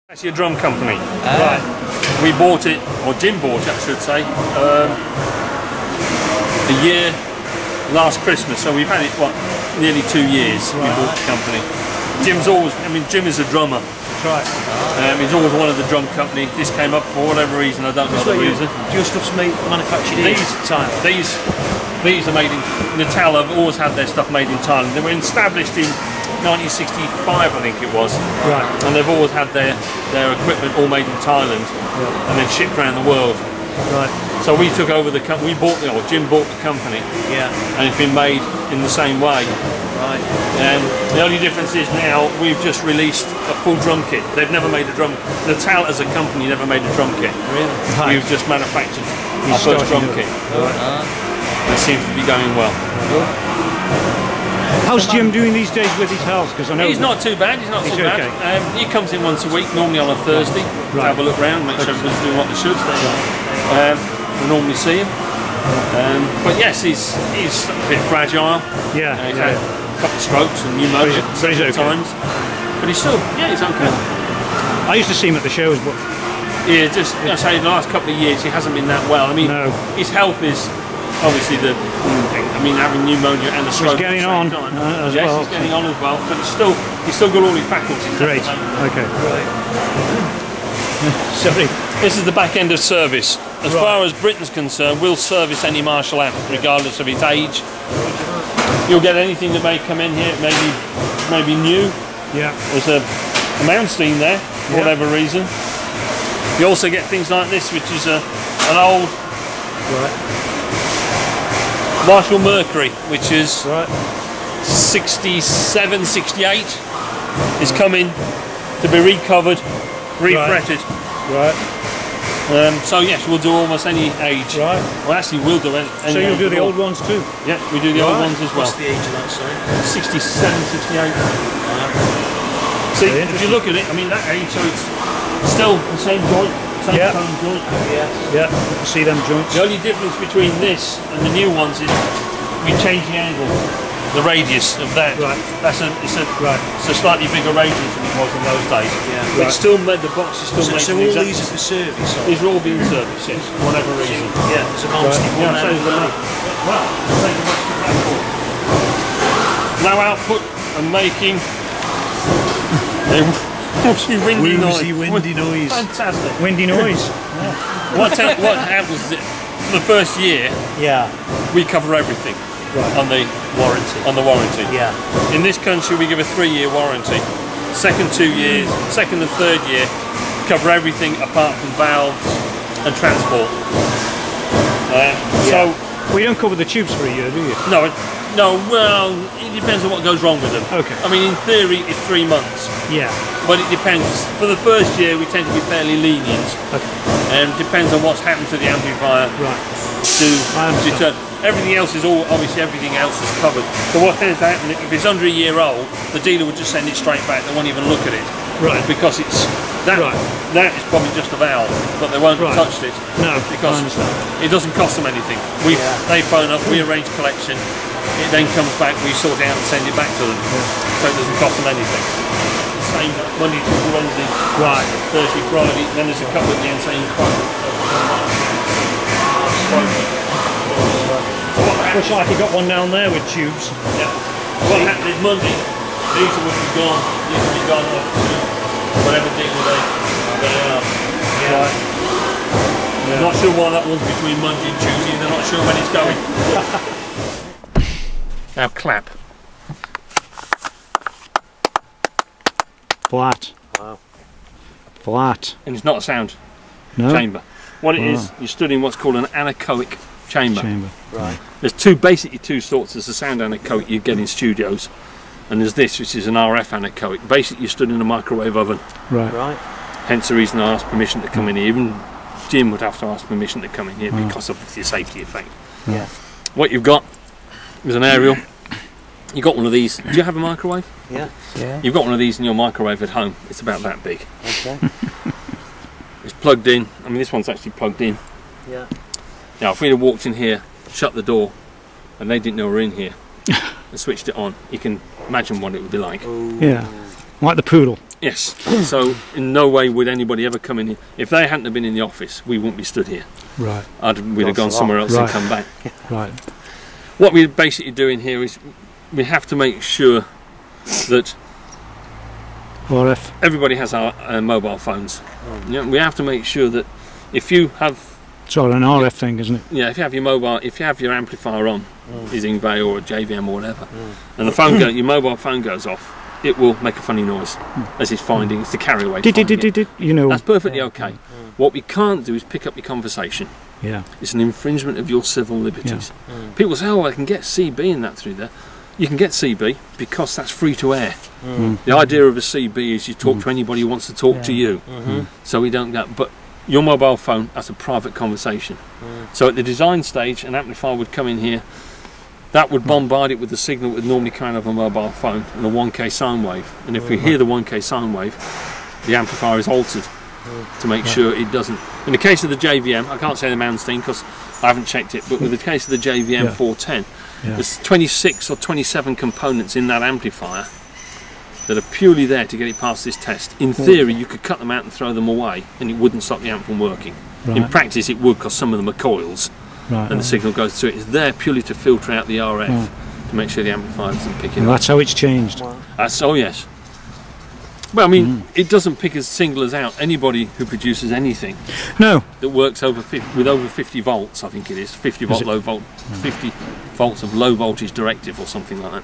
Actually a drum company. Right. We bought it, or Jim bought it I should say, a year last Christmas, so we've had it, what, nearly 2 years we bought the company. Jim's always, I mean Jim is a drummer. That's right. He's always wanted the drum company. This came up for whatever reason, I don't know the reason. Do your stuff's manufactured in Thailand? These are made in, Natal have always had their stuff made in Thailand. They were established in 1965 I think it was, right. And they've always had their equipment all made in Thailand, and then shipped around the world. Right. So we took over the company, Jim bought the company, and it's been made in the same way. Right. The only difference is now we've just released a full drum kit. They've never made a drum. Natal as a company never made a drum kit. Really? Right. We've just manufactured our first drum kit. Right. It seems to be going well. How's Jim doing these days with his health? Because I know he's not too bad. He's not too bad. He comes in once a week, normally on a Thursday, to have a look round, make sure everyone's doing what they should. We normally see him. But yes, he's a bit fragile. Yeah. He's had a couple of strokes and pneumonia several times. But he's still, he's okay. I used to see him at the shows, but just I say the last couple of years he hasn't been that well. I mean, his health is obviously the thing. I mean, having pneumonia and a stroke. He's getting on as well. He's getting on as well, but he's still got all his faculties. Great. Okay. Right. Sorry. This is the back end of service. As far as Britain's concerned, we'll service any Marshall amp, regardless of its age. You'll get anything that may come in here. It may be new. Yeah. There's a Mckenzie there, for whatever reason. You also get things like this, which is an old Marshall Mercury, which is 67, 68. Is coming to be recovered, refretted. Right. So yes, we'll do almost any age. Right. Well, actually, we'll do any. So you'll do the old ones too? Yeah, we do the old ones as well. What's the age of that, sorry? 67, 68. See, if you look at it, I mean that age, so it's still the same joint, same tone joint. Yeah. See them joints. The only difference between this and the new ones is we change the angle, the radius of that. Right. It's a slightly bigger radius than it was in those days. Yeah. But it's still made, the box is still made. So all these are for service? These are all being serviced, yes, for whatever reason. Yeah, so obviously low output and making a windy noise. Fantastic. Windy noise. What happens is for the first year, we cover everything. On the warranty. Yeah. In this country, we give a 3-year warranty. Second 2 years, second and third year, cover everything apart from valves and transport. So we don't cover the tubes for a year, do you? No. Well, it depends on what goes wrong with them. Okay. I mean, in theory, it's 3 months. Yeah. But it depends. For the first year, we tend to be fairly lenient. Okay. And depends on what's happened to the amplifier. Right. To return. Everything else is everything else is covered. So what tends to happen, if it's under a year old, the dealer would just send it straight back. They won't even look at it. Right. Because it's that is probably just a valve, but they won't have touched it. No. Because it doesn't cost them anything. They phone up, we arrange collection. It then comes back, we sort it out and send it back to them. So it doesn't cost them anything. Same Monday to Wednesday, Thursday, Friday. Then there's a couple at the end saying Looks like you got one down there with tubes. Yeah. What happened is Monday, these will be gone. These will be gone off to whatever dealer they are. Yeah. Not sure why that one's between Monday and Tuesday. They're not sure when it's going. Now clap. Flat. Wow. Flat. And it's not a sound chamber. What it is, you're stood in what's called an anechoic chamber. Right. There's basically two sorts. There's a sound anechoic you get in studios, and there's this, which is an RF anechoic. Basically, you're stood in a microwave oven. Right. Hence the reason I asked permission to come in here. Even Jim would have to ask permission to come in here because of the safety effect. Yeah. What you've got is an aerial. You've got one of these. Do you have a microwave? Yeah. You've got one of these in your microwave at home. It's about that big. Okay. It's plugged in. I mean, this one's actually plugged in. Yeah. Now, if we'd have walked in here, shut the door, and they didn't know we're in here, and switched it on, you can imagine what it would be like. Yeah. Like the poodle. Yes. So in no way would anybody ever come in here. If they hadn't have been in the office, we wouldn't be stood here. Right. We'd have gone somewhere else and come back. Right. What we're basically doing here is we have to make sure that RF. everybody has our mobile phones. Yeah, we have to make sure that if you have, Sort of an RF thing, isn't it? yeah, if you have your mobile, if you have your amplifier on, is Ingve or a JVM or whatever, and the phone your mobile phone goes off, it will make a funny noise as it's finding. It's the carry away. You know. That's perfectly okay. What we can't do is pick up your conversation. Yeah. It's an infringement of your civil liberties. People say, "Oh, I can get CB and that through there." You can get CB because that's free to air. The idea of a CB is you talk to anybody who wants to talk to you. So we don't get, but your mobile phone, that's a private conversation. So at the design stage, an amplifier would come in here, that would bombard it with the signal that would normally come out of a mobile phone and a 1K sine wave. And if we hear the 1K sine wave, the amplifier is altered to make sure it doesn't. In the case of the JVM, I can't say the Manstein because I haven't checked it, but with the case of the JVM 410, there's 26 or 27 components in that amplifier that are purely there to get it past this test. In theory, you could cut them out and throw them away and it wouldn't stop the amp from working. In practice, it would because some of them are coils and the signal goes through it. It's there purely to filter out the RF to make sure the amplifier doesn't pick it up. That's how it's changed. That's, oh yes. Well, I mean, it doesn't pick as singlers out. Anybody who produces anything that works with over 50 volts, I think it is, 50 volt low volt, 50 volts of low voltage directive or something like that,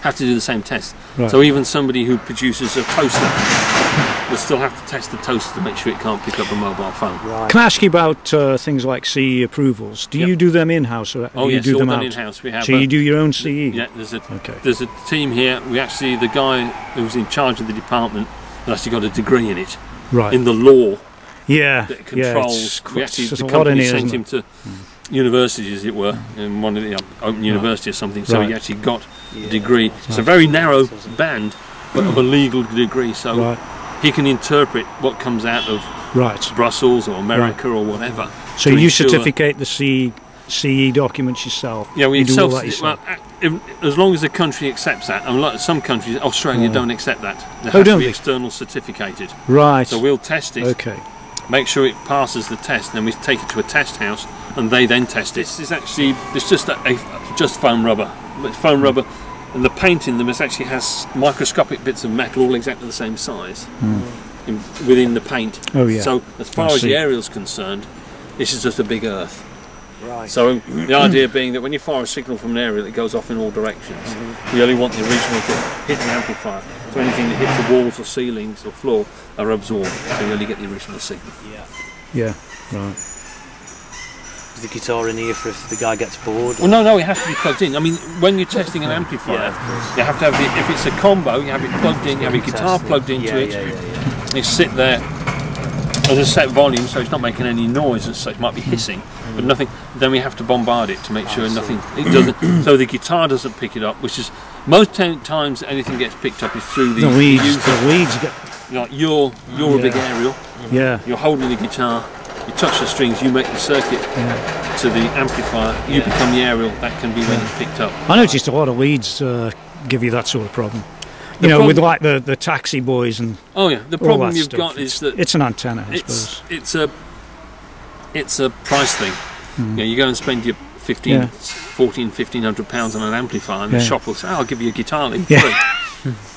have to do the same test. So even somebody who produces a toaster will still have to test the toaster to make sure it can't pick up a mobile phone. Can I ask you about things like CE approvals? Do you do them in-house or do you do them out? In-house. We have so you do your own CE? Yeah, there's a team here. We actually, the guy who's in charge of the department has actually got a degree in it, in the law that it controls. The company sent him to university, as it were, in one of the Open University or something, so he actually got a degree. It's a very narrow band, but of a legal degree, so he can interpret what comes out of Brussels or America or whatever. So you certificate the CE documents yourself? Yeah, we do all that yourself. Well, as long as the country accepts that. And like some countries, Australia don't accept that. It has to be external certificated. So we'll test it. Make sure it passes the test, then we take it to a test house and they then test it. This is actually, it's just foam rubber. It's foam rubber, and the paint in them actually has microscopic bits of metal all exactly the same size within the paint. So as far as the aerial's concerned, this is just a big earth. So the idea being that when you fire a signal from an aerial, it goes off in all directions. We only want the original to hit the amplifier. So anything that hits the walls or ceilings or floor are absorbed. So you only get the original signal. Is the guitar in here for if the guy gets bored? Well, no, it has to be plugged in. I mean, when you're testing an amplifier, you have to have it. If it's a combo, you have it plugged in. You have your guitar plugged into it. You sit there as a set volume, so it's not making any noise as such. It might be hissing, but nothing. Then we have to bombard it to make sure nothing. It doesn't. So the guitar doesn't pick it up, which is most times anything gets picked up is through the leads. The leads get. Like you're a big aerial. You're holding the guitar. You touch the strings. You make the circuit to the amplifier. You become the aerial. That can be when it's picked up. I noticed a lot of leads give you that sort of problem. You know, with like the taxi boys and the problem you've got is that it's an antenna. I suppose it's a price thing. You know, you go and spend your £1,500 on an amplifier, and the shop will say, "I'll give you a guitar lead free."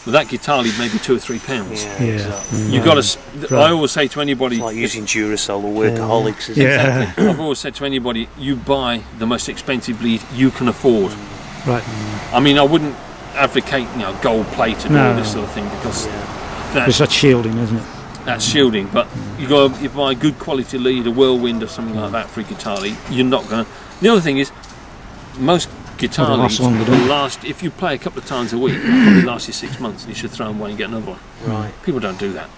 But that guitar lead may be £2 or £3. You got to. I always say to anybody, it's like using Duracell or Workaholics. Exactly. I've always said to anybody, you buy the most expensive lead you can afford. I mean, I wouldn't advocate gold plated and all this sort of thing because that's shielding, isn't it? That's shielding, but you buy a good quality lead, a Whirlwind or something like that for a guitar lead. You're not going to. The other thing is, most guitar leads will last. If you play a couple of times a week, it'll probably last you 6 months, and you should throw them away and get another one. People don't do that.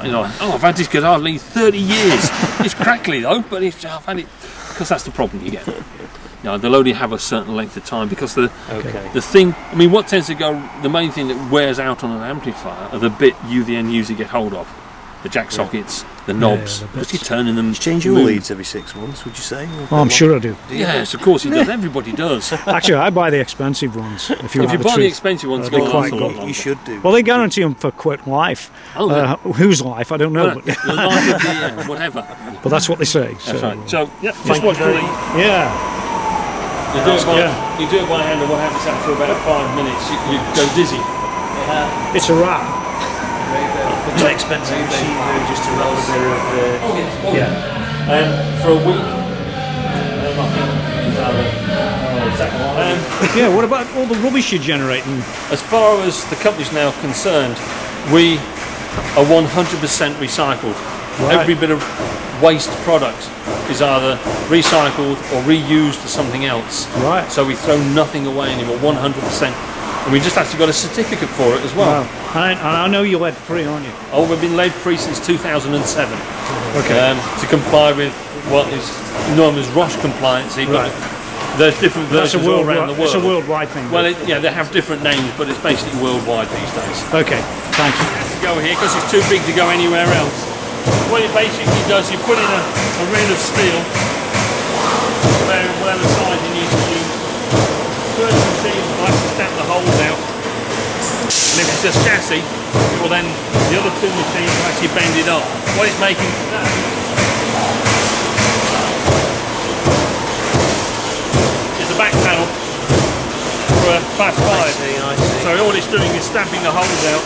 You know, I've had this guitar lead 30 years. It's crackly though, but I've had it because that's the problem you get. You know, they'll only have a certain length of time because the thing. I mean, what tends to go, the main thing that wears out on an amplifier are the bit you, the end user, get hold of. the jack sockets, the knobs, because you're turning them. You change your leads every 6 months, would you say? Oh, I'm sure I do. Yes, of course he does. Everybody does. Actually, I buy the expensive ones. If you Buy the expensive ones, they're quite a lot good. longer. You should do. Well, they guarantee them for quite life. Oh, yeah. Whose life? I don't know. The life of the whatever. But that's what they say. That's So, right. So, yeah, just watch the yeah. You do it by hand, and what happens after about 5 minutes? You go dizzy. It's a wrap. It's an expensive machine though, just to roll a bit of For a week, I think Yeah, what about all the rubbish you're generating? as far as the company's now concerned, we are 100% recycled. Right. Every bit of waste product is either recycled or reused for something else. Right. So we throw nothing away anymore, 100%. And we just actually got a certificate for it as well. Wow. And I know you're lead free, aren't you? Oh, we've been lead free since 2007. Okay. To comply with what is known as ROS compliancy. But Right. there's different versions all around the world. It's a worldwide thing. Well, yeah, they have different names, but it's basically worldwide these days. Okay, thanks. You have to go here because it's too big to go anywhere else. What it basically does, you put in a reel of steel, whatever size you need to use. First machine will actually stamp the holes out, and if it's just chassis, it will then, the other two machines will actually bend it up. What it's making is the back panel for a Class 5. I see. So all it's doing is stamping the holes out.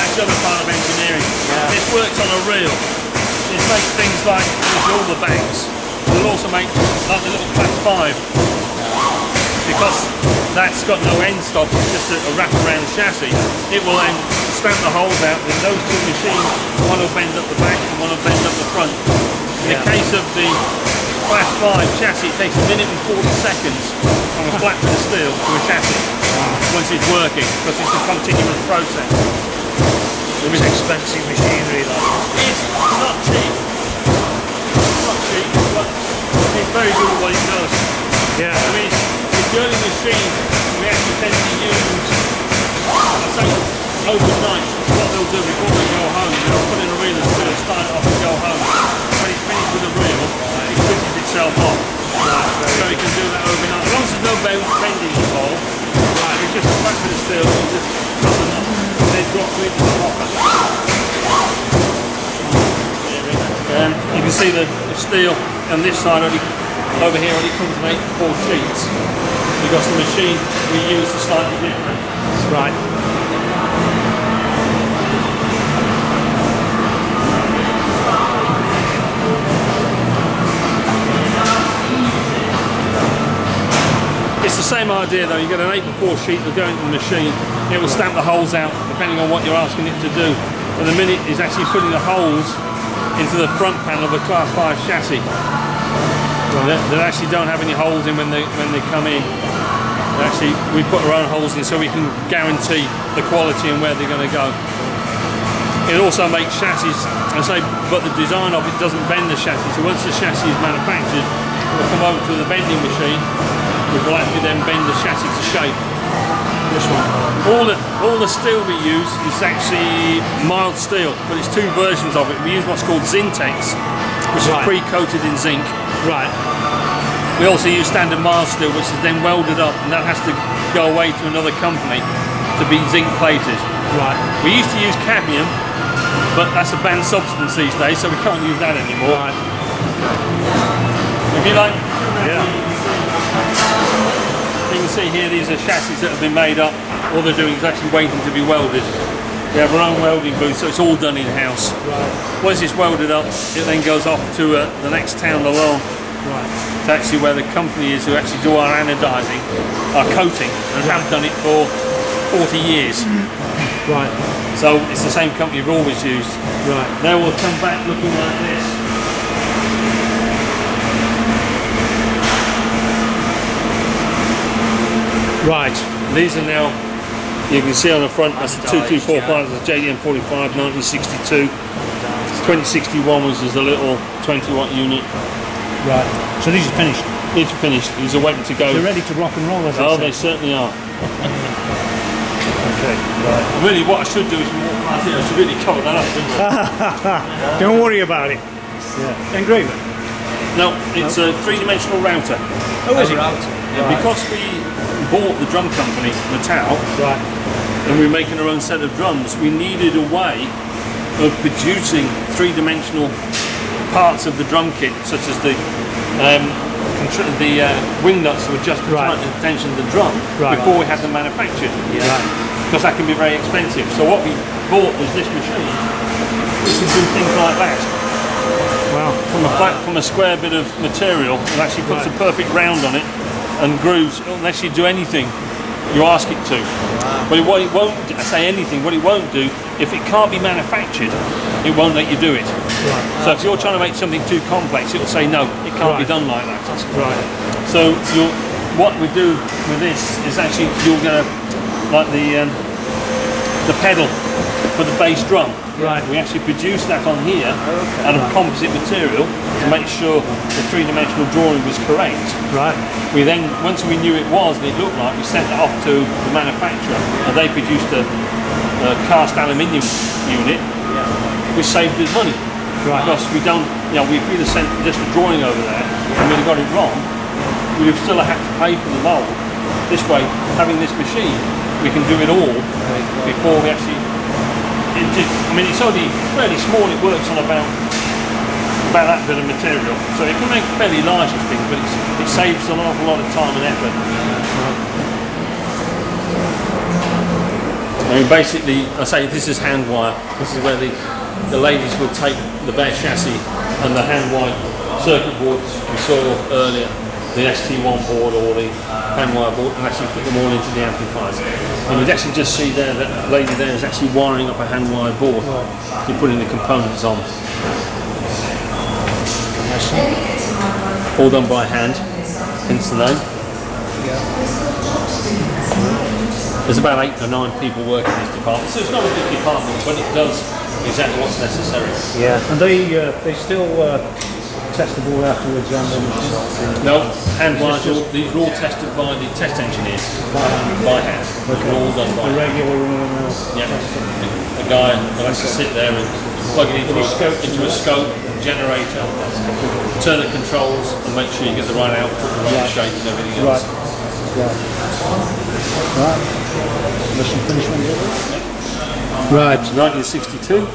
That's the other part of engineering. This works on a reel. It makes things like all the bags. It'll also make like the little Class 5. Because that's got no end stop, it's just a wraparound chassis. It will then stamp the holes out, and those two machines, one will bend up the back and one will bend up the front. In the case of the Class 5 chassis, it takes 1 minute and 40 seconds from a flat bit of steel to a chassis once it's working, because it's a continuous process. It's expensive machinery, like. It's not cheap. It's not cheap, but it's very good at what it does. Yeah. I mean, it's the only machine we actually tend to use, I'd say, overnight. What they'll do before they go home, they'll put in a reel and steel, start it off and go home. When it's finished with the reel, it switches itself off. So you can do that overnight. As long as there's no bending involved, it's just a flat bit of steel, you just cut them up, and they drop it into the hopper. You can see the steel on this side over here only comes in 4 sheets because the machine we use is slightly different. Right. It's the same idea though, you get an 8x4 sheet that go into the machine, it will stamp the holes out depending on what you're asking it to do. And the minute is actually putting the holes into the front panel of a Class 5 chassis. They actually don't have any holes in when they come in. Actually, we put our own holes in so we can guarantee the quality and where they're going to go. It also makes chassis, but the design of it doesn't bend the chassis. So once the chassis is manufactured, it will come over to the bending machine, which will actually then bend the chassis to shape. This one. All the steel we use is actually mild steel, but it's 2 versions of it. We use what's called Zintex, which is pre-coated in zinc. Right. We also use standard mild steel, which is then welded up, and that has to go away to another company to be zinc plated. Right. We used to use cadmium, but that's a banned substance these days, so we can't use that anymore. Right. If you like, Yeah. you can see here these are chassis that have been made up. All they're doing is actually waiting to be welded. We have our own welding booth, so it's all done in-house. Right. Once it's welded up, it then goes off to the next town along. Right. It's actually where the company is who actually do our anodizing, our coating, and have done it for 40 years. Right. So it's the same company we've always used. Right. Now we'll come back looking like this. Right. These are now, you can see on the front, that's the 2245, that's the JDM 45, 1962. 2061 was just a little 20 watt unit. Right. So these are finished? These are finished, these are waiting to go. They're ready to rock and roll, as Oh, they certainly are. Okay, right. Really, what I should do is I think I should really cover that up, shouldn't I? Don't worry about it. Yeah. Engraver? No, it's a three-dimensional router. Oh, it's a router. Yeah, Right. because we bought the drum company, Metal, Right. and we were making our own set of drums, we needed a way of producing three-dimensional parts of the drum kit, such as the wing nuts that were just for Right. the tension of the drum, Right. before we had them manufactured. Right. Because that can be very expensive. So what we bought was this machine, which can do things like that. Wow. From a square bit of material, it actually puts Right. a perfect round on it and grooves. It won't actually do anything you ask it to. But what it won't say anything, what it won't do, if it can't be manufactured, it won't let you do it. Right. So if you're trying to make something too complex, it'll say no, it can't be Right. done like that. Right. So what we do with this is actually you'll get like the pedal for the bass drum. Right. We actually produce that on here out of composite material to make sure the three-dimensional drawing was correct. Right. We then, once we knew it was and it looked like, we sent it off to the manufacturer and they produced a cast aluminium unit, which saved us money. Right. Because we don't, if we'd have sent just a drawing over there and we'd have got it wrong, we'd have still had to pay for the mould. This way, having this machine, we can do it all before we actually. It's only fairly small. It works on about that bit of material, so it can make fairly large things, but it saves an awful lot of time and effort. I mean, basically, I say this is hand wire. This is where the ladies will take the bare chassis and the hand wire circuit boards we saw earlier, the ST1 board or the hand wire board, and actually put them all into the amplifiers. And you'd actually just see there that lady there is actually wiring up a hand wire board. You're putting the components on. All done by hand, hence the name. There's about 8 or 9 people working in this department, so it's not a big department, but it does exactly what's necessary. Yeah. And they still test the board afterwards and then No, hand wires, these are all tested by the test engineers, by hand. They're all done by the hand. regular Yeah. The guy will actually sit there and plug it into a scope generator, turn the controls and make sure you get the right output, the right shape and everything else. Right. Mission finish when you Right. 1962.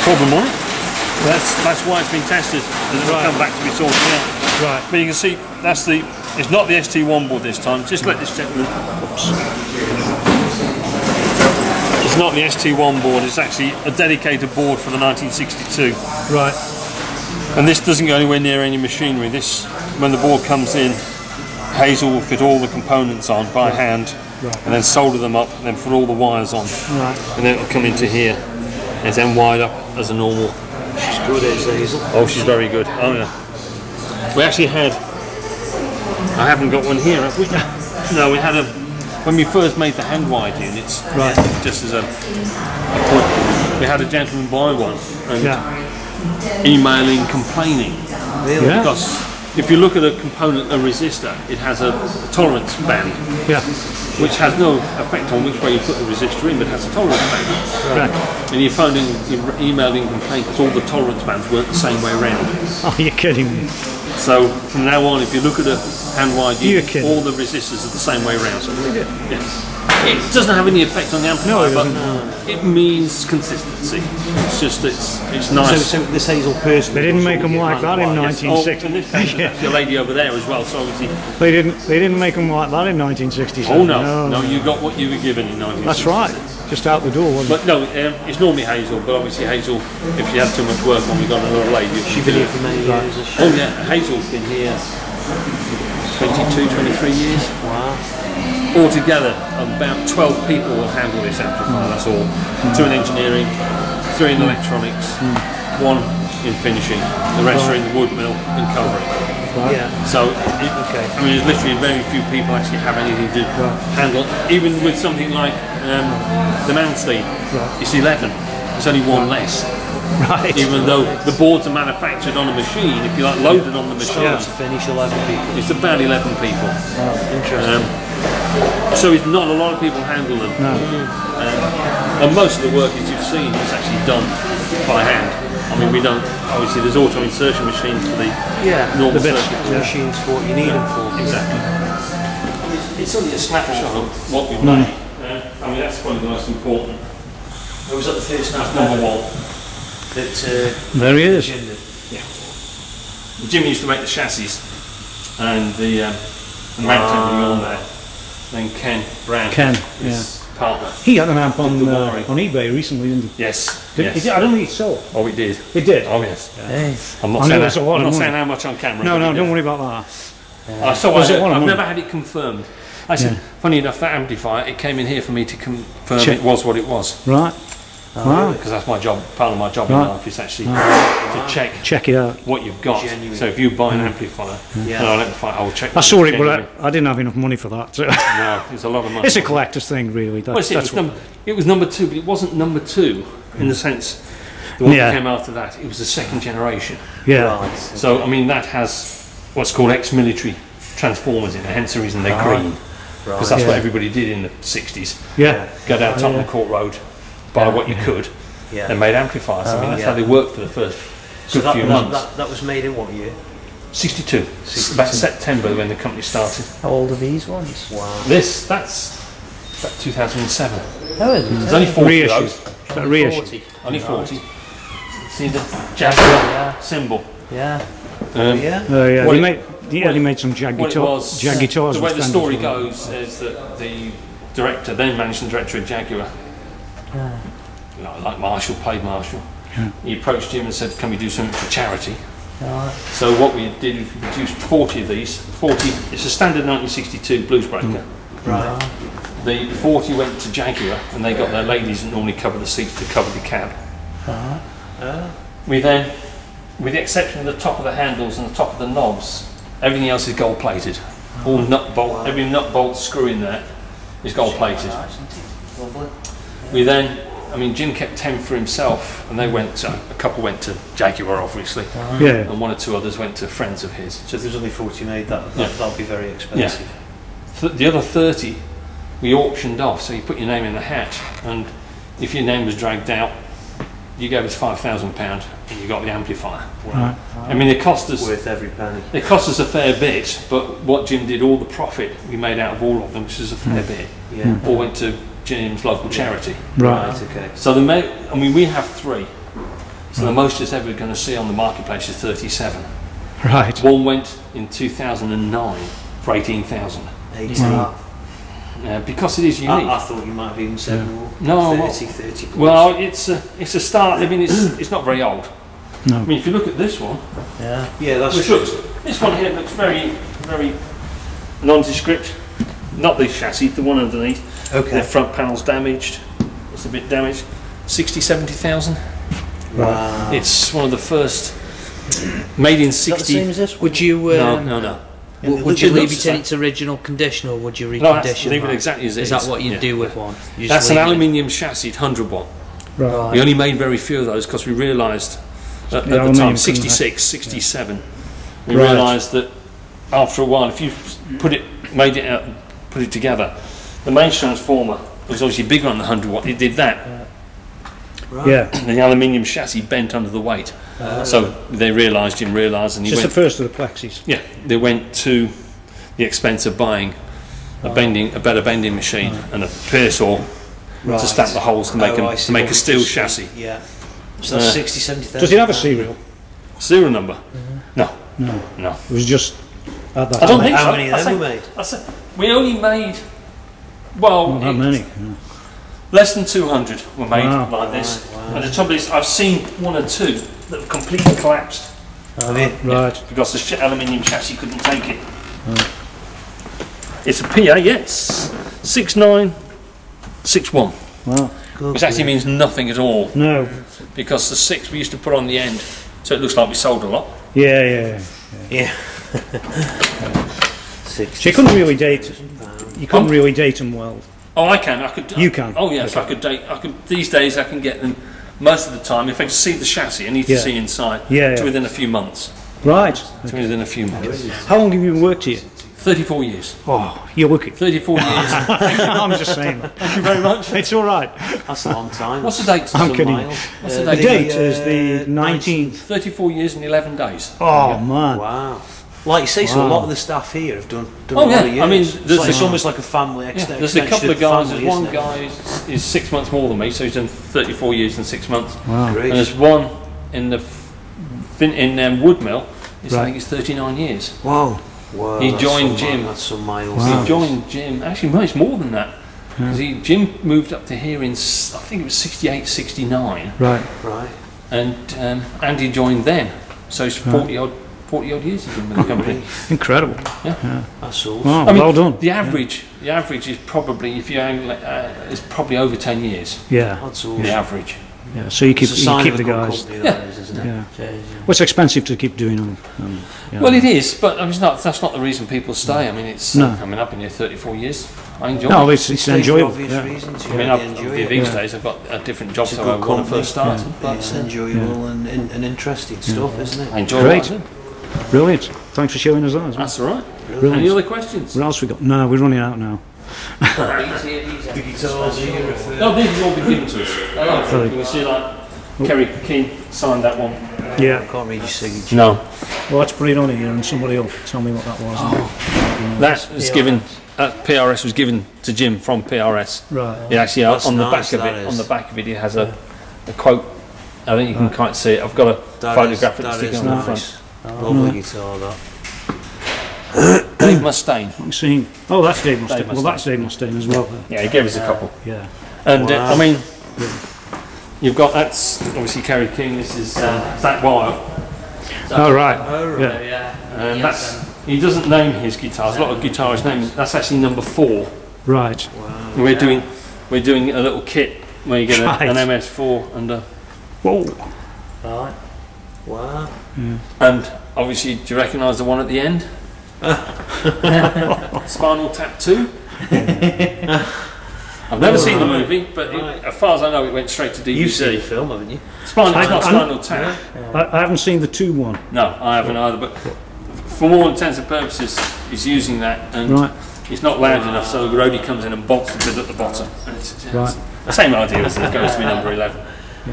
Problem on it. That's why it's been tested. It'll come back to be sorted out. Right. But you can see it's not the ST1 board this time. Just let this gentleman. Oops. It's not the ST1 board. It's actually a dedicated board for the 1962. Right. And this doesn't go anywhere near any machinery. This, when the board comes in, Hazel will fit all the components on by hand, and then solder them up, and then put all the wires on, and then it'll come into here. And it's then wired up as a normal. She's good, is Hazel. Oh, she's very good. Oh yeah. We actually had. I haven't got one here, have we? No, we had a. When we first made the hand wired units, just as a point, we had a gentleman buy one and emailing, complaining. Really? Yeah. Because if you look at a component, a resistor, it has a tolerance band. Yeah. Which has no effect on which way you put the resistor in, but has a tolerance band. Right. And you're emailing complaint because all the tolerance bands weren't the same way around. Oh, you're kidding me. So from now on, if you look at a hand wired unit, kidding. all the resistors are the same way around. So, yeah. It doesn't have any effect on the amplifier, but it means consistency. It's just it's nice. So this Hazel person. They didn't make them like that in 1960. and this there's a lady over there as well. So obviously, They didn't make them like that in 1967. oh no, you got what you were given in 1960. That's right. Just out the door, wasn't But no, it's normally Hazel, but obviously Hazel, if she had too much work on, we got another lady. She's been here for many years, has she? Oh yeah, Hazel's been here 22, 23 years. Wow. Altogether, about 12 people will handle this amplifier, that's all. 2 in engineering, 3 in electronics, 1 in finishing, the rest are in the wood mill and covering. Yeah. So, I mean, there's literally very few people actually have anything to handle, even with something like the Mckenzie. It's 11, there's only 1 less. Right. Even though the boards are manufactured on a machine, if you like, loaded on the machine. Start to finish, 11 people. It's about 11 people. Oh, interesting. So it's not a lot of people handle them. No. And most of the work, as you've seen, is actually done by hand. I mean, we don't, obviously there's auto insertion machines for the normal the circuits. machines for what you need them for. Exactly. It's only a snapshot of what we've made. I mean, that's probably the most important. It was at the first That's number one. There he is. Jim used to make the chassis and the mount everything on there. Then Ken Brown, his partner. He had an amp on eBay recently, didn't he? Yes. Yes. I don't think he sold. Oh, it did. It did? Oh, yes. Hey. I'm not saying how much on camera. No, don't worry about that. I've never had it confirmed. Actually, funny enough, that amplifier, it came in here for me to confirm it was what it was. Right. Wow. Because that's my job, part of my job in life is actually to check it out. what you've got. Genuine. So if you buy an amplifier, I will check. I saw it, but I didn't have enough money for that. So. No, it's a lot of money. It's a collector's thing, really. It was number two, but it wasn't number two in the sense the one that came after that. It was the second generation. Yeah. Right. So I mean that has what's called ex-military transformers in it. Hence the reason they're green, because that's what everybody did in the 60s. Yeah. Go down Tottenham Court Road, buy what you could. Yeah. They made amplifiers. I mean that's how they worked for the first few months. That was made in what year? 62. About September when the company started. How old are these ones? Wow. That's about 2007. Oh, is it? There's only 40 of those. Reissue. Only 40. See the Jaguar symbol. Yeah. Oh yeah. They made some Jag guitars. The way the story goes is that the director, then managing director of Jaguar, like Marshall, played Marshall. He approached him and said, "Can we do something for charity?" So what we did is we produced 40 of these. 40. It's a standard 1962 blues breaker. Right. The 40 went to Jaguar, and they got their ladies that normally cover the seats to cover the cab. We then, with the exception of the top of the handles and the top of the knobs, everything else is gold plated. All nut bolt, every nut bolt screw in there is gold plated. We then, I mean, Jim kept 10 for himself, and they went to, a couple went to Jaguar obviously, and one or two others went to friends of his. So if there's only 40 made, that'll be very expensive. The other 30 we auctioned off, so you put your name in the hat, and if your name was dragged out, you gave us £5,000 and you got the amplifier. Right. I mean, it cost us worth every penny. It cost us a fair bit, but what Jim did, all the profit we made out of all of them, which is a fair bit, all went to Jim's local charity. Right. Okay. So I mean, we have 3. So the most it's ever going to see on the marketplace is 37. Right. One went in 2009 for 18,000. 18. Because it is unique. I thought you might have even said more. No, 30 plus. Well, it's a start. I mean, it's not very old. No. I mean, if you look at this one, that's true. This one here looks very, very nondescript. Not the chassis, the one underneath. Okay. The front panel's damaged. It's a bit damaged. 60, 70,000. Wow. It's one of the first made in 60. Is that the same as this one? Would you? No. Would you leave it in its original condition, or would you recondition? No, leave it exactly as it is. Is that what you do with one? That's an aluminium chassis, 100 watt. Right. We only made very few of those because we realised at the time, 66, 67, we realised that after a while, if you made it out, put it together, the main transformer was obviously bigger on the 100 watt. It did that. Yeah. The aluminium chassis bent under the weight. So Jim realised, and he Just went. the first of the Plexis. Yeah, they went to the expense of buying a better bending machine and a piersaw to stamp the holes to make a steel chassis. Yeah. So that's 60, 70,000. Does it have a serial? Serial number? No. It was just. I don't think so. How many of them were made? We only made Not that many. less than 200 were made like this. Wow. And the trouble is, I've seen 1 or 2 that have completely collapsed. Right. Because the aluminium chassis couldn't take it. It's a PA, yes. 6961. Wow. Which actually means nothing at all. No. Because the 6 we used to put on the end, so it looks like we sold a lot. Yeah. So you couldn't really date. You couldn't really date them well. Oh, I can. You can. Oh yes, okay. I could date. These days I can get them most of the time, if I see the chassis, I need to see inside. To within a few months. Right. To within a few months. How long have you worked here? 34 years. Oh, you're lucky. 34 years. I'm just saying. Thank you very much. It's all right. That's a long time. What's the date? I'm kidding. What's the The date? date is the 19th. 34 years and 11 days. Oh, man. Wow. Like you say, so a lot of the staff here have done a Oh, lot yeah. of years. I mean, it's almost like a family extension. There's a couple of guys. There's one isn't it? guy is 6 months more than me, so he's done 34 years and 6 months. Wow. Great. And there's one in the Woodmill. I think it's 39 years. Wow. Wow, He that's joined some Jim. That's some miles. Wow. He joined Jim. Actually, no, it's more than that. Jim moved up to here in, I think it was 68, 69, Right. Right. and Andy joined then. So it's 40 odd years he's been with the company. Incredible. That's awesome. Wow, I mean, well done. The average is probably, if you is probably over 10 years. Yeah. That's awesome. The average. Yeah. So you keep It's a sign the of a good guys. company, that is, isn't it? Yeah. Yeah. Well, it's expensive to keep doing them. Well, it is, but I mean, that's not the reason people stay. I mean, it's. No. I mean, I've been here 34 years. I enjoy No, it. it's Stay for enjoyable. obvious Yeah. reasons. I mean, You I've, enjoy these it. days I've got a different job It's a so good when I company. first started. But It's enjoyable and interesting stuff, isn't it? I enjoy Great. it. Brilliant. Thanks for showing us that as well. That's all right. Brilliant. Any other questions? What else we got? No, we're running out now. The guitars here. No, these have all been given to us. Really? You can see, like, Kerry Keane signed that one. Yeah. I can't read your signature. No. Well, let's put it on here and somebody will tell me what that was. That was given. That PRS was given to Jim from PRS. Right. It actually That's on the nice, back of that it. is. On the back of it, it has a quote. I think you can quite see it. I've got a photograph of it sticking on the front. Lovely guitar, that. Dave Mustaine. I'm seeing. Oh, that's Dave Mustaine. Dave Well, that's Dave Mustaine as well. Yeah, he gave us a couple. Yeah. And Wow. I mean, you've got that's obviously Kerry King. This is Zach Wile. Oh, right. Yeah. Yeah. And that's he doesn't name his guitars. A lot of guitarists name. That's actually number 4. Right. And we're doing a little kit where you get Right. an MS4 and a. Whoa. Right. Wow. And obviously, do you recognise the one at the end? Spinal Tap 2. I've never seen the movie, but as far as I know, it went straight to You've seen the DVD. film, haven't you? It's not Spinal Tap. I haven't seen the 2 one. No, I haven't either. But for all intents and purposes, he's using that, and Right. it's not loud enough, so the roadie comes in and bolts the bit at the bottom. And it's Right. the same idea as it goes to be number 11.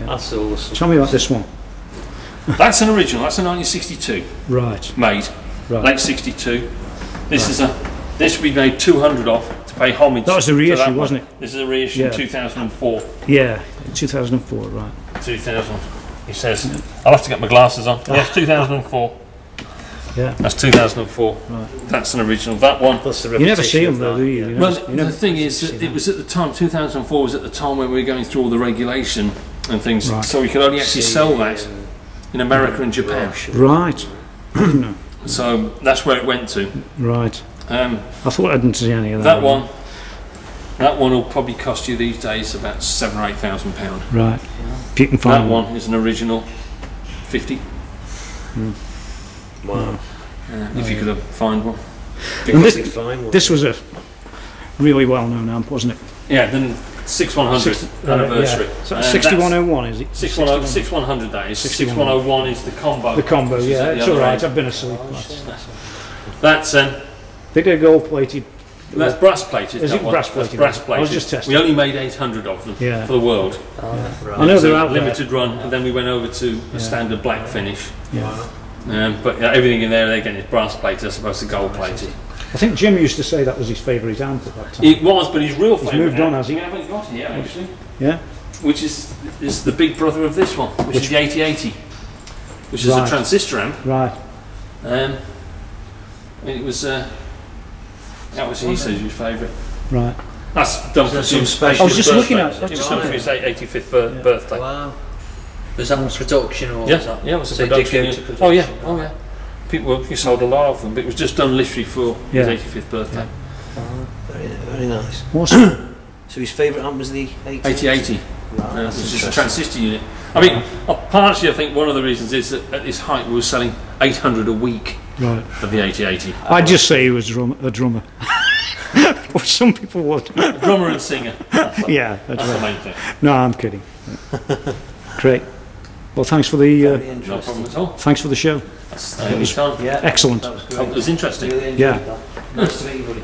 That's awesome. Tell me about this one. That's an original. That's a 1962 Right. made, Right. late 62. This is this we made 200 of to pay homage. That was the to reissue, that one. wasn't it? This is a reissue Yeah. in 2004. Yeah. 2004. Right. 2000. He says. I'll have to get my glasses on. Yes, 2004. Yeah. That's 2004. Right. That's an original. That one. That's the You never repetition see of them though, that, do you? yeah. Well, You never the thing is, that it was at the time. 2004 was at the time when we were going through all the regulation and things. Right. So we could only actually sell that in America and Japan. Right. So that's where it went to. Right. Um, I thought I didn't see any of that. That one will probably cost you these days about £7,000 or £8,000. Right. If you can find That one is an original 50. Wow. If you could find one. And Because this, fine one. this was a really well-known amp, wasn't it? Yeah, then 6100 anniversary. Yeah. So And 6101 is it? 6100 that is. 6101 is the combo. The combo, which is yeah. at the It's other all right. end. I've been asleep. That's They did gold-plated. that's brass plated. Is that it one. brass That's plated? brass I plated. was just testing. We only made 800 of them Yeah. for the world. Right. I know It was they're a out there. limited run, and then we went over to a standard black finish. Yeah. But everything in there again is brass plated as opposed to gold plated. I think Jim used to say that was his favourite amp at that time. It was, but his real favourite. moved on, has he? We haven't got it yet, actually. Yeah. Which is the big brother of this one, which is the 8080, which is a Right. transistor amp. Right. It was that was he says his favourite. Right. That's done for Is there some Jim's special I was just looking at It was done for his 85th birthday. Wow. Was that production or was Yeah, that? yeah, it was a So it did production. go to Oh yeah, production. oh yeah. People he sold a lot of them, but it was just done literally for Yeah. his 85th birthday. Very, very nice. Awesome. So his favourite amp was the 8080. Right, Which that's is a interesting. transistor unit. I mean, partially I think one of the reasons is that at this height we were selling 800 a week Right. of the 8080. I'd just say he was a drummer. Or some people would. Drummer and singer. Yeah, that's That's the right. main thing. No, I'm kidding. Great. Well, thanks for the Very No interesting. problem at all. thanks for the show. That's fun. Yeah, Excellent. that was great. Hope it was interesting. Really enjoyed Yeah. that. Nice to meet you, buddy.